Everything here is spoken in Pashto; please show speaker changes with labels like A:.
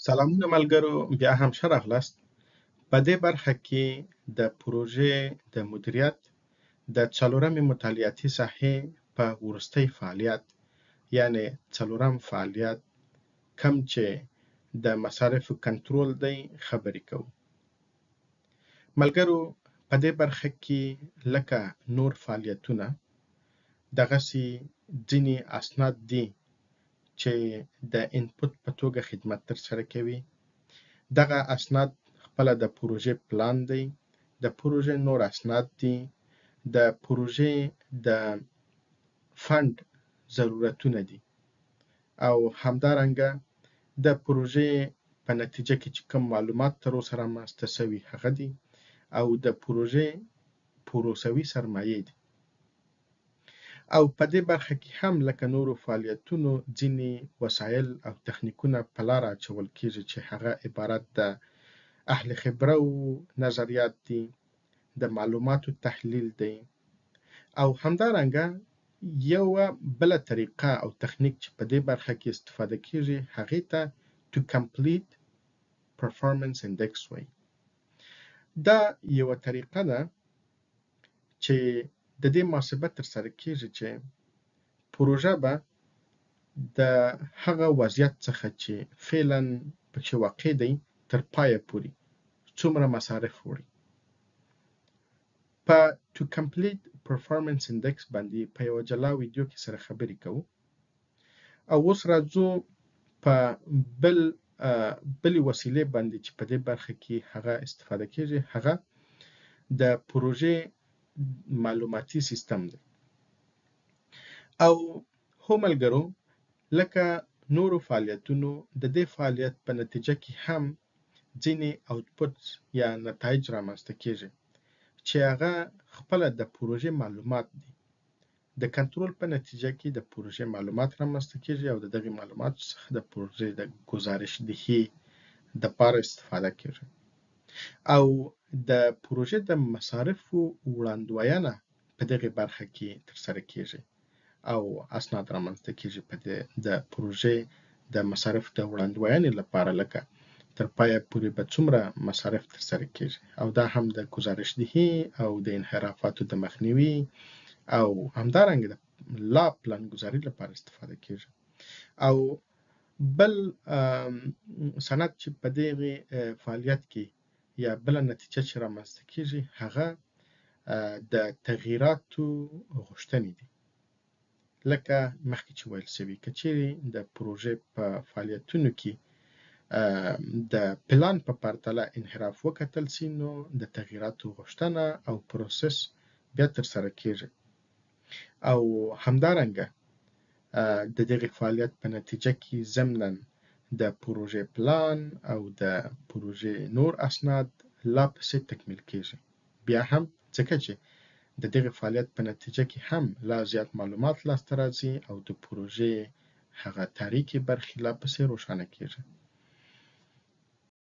A: سلامونه ملګرو، بیا هم ښه راغلاست. په دې برخه کې د پروژې د مدیریت د څلورمې مطالعاتي ساحې په وروستي فعالیت، یعنې څلورم فعالیت کم چې د مصارفو کنټرول دی خبرې کوو. ملګرو، په دې برخه کې لکه نور فعالیتونه دغسې ځینې اسناد دي چې د انپوټ په توګه خدمت ترسره کوي. دغه اسناد خپله د پروژې پلان دی، د پروژې نور اسناد دي، د پروژې د فند ضرورتونه دي او همدارنګه د پروژې په نتیجه کې چې کوم معلومات تر اوسه رامنځته شوي هغه دي او د پروژې پروسوي سرمایې دي. او په دې برخه کې هم لکه نورو فعالیتونو ځینې وسایل او تخنیکونه په لاره اچول کېږي چې هغه عبارت د اهل خبره او نظریات دي، د معلوماتو تحلیل دی او همدارنګه یوه بله طریقه او تخنیک چې په دې برخه کې استفاده کېږي هغې ته to complete performance index وایي. دا یوه طریقه ده چې د دې محاسبه ترسره کېږي چې پروژه به د هغه وضعیت څخه چې فعلا پکې واقع دی تر پایه پورې څومره مصارف وړي. په to complete performance index باندې په یوه جلا ویډیو کې سره خبرې کوو او اوس راځو په بلې وسیلې باندې چې په دې برخه کې هغه استفاده کېږي، هغه د پروژې معلوماتي سیستم دی. او هو ملګرو، لکه نورو فعالیتونو د دې فعالیت په نتیجه کې هم ځینې اوټپوټ یا نتایج رامنځته کېږي چې هغه خپله د پروژې معلومات دي. د کنټرول په نتیجه کې د پروژې معلومات رامنځته کېږي او د دغې معلوماتو څخه د پروژې د ګزارش دهي دپاره استفاده کېږي او د پروژې د مصارفو وړاندوینه په دغې برخه کې ترسره کېږي او اسناد رامنځته کېږي په د پروژې د مصارفو د وړاندوینې لپاره، لکه تر پایه پورې به څومره مصارف ترسره کېږي او دا هم د ګزارش دهي او د انحرافاتو د مخنیوي او همدارنګه د لا پلانګذاري لپاره استفاده کېږي. او بل سند چې په دغې فعالیت کې یا بله نتیجه چې رامنځته کېږي هغه د تغییراتو غوښتنې دي. لکه مخکې چې ویل شوي که چیرې د پروژې په فعالیتونو کې د پلان په پرتله انحراف وکتل سي نو د تغییراتو غوښتنه او پروسس بیا ترسره کېږي او همدارنګه د دغې فعالیت په نتیجه کې ضمناً د پروژې پلان او د پروژې نور اسناد لا پسې تکمیل کېږي، بیا هم ځکه چې د دغې فعالیت په نتیجه کې هم لا زیات معلومات لاسته راځي او د پروژې هغه تاریکې برخې لا پسې روښانه کېږي.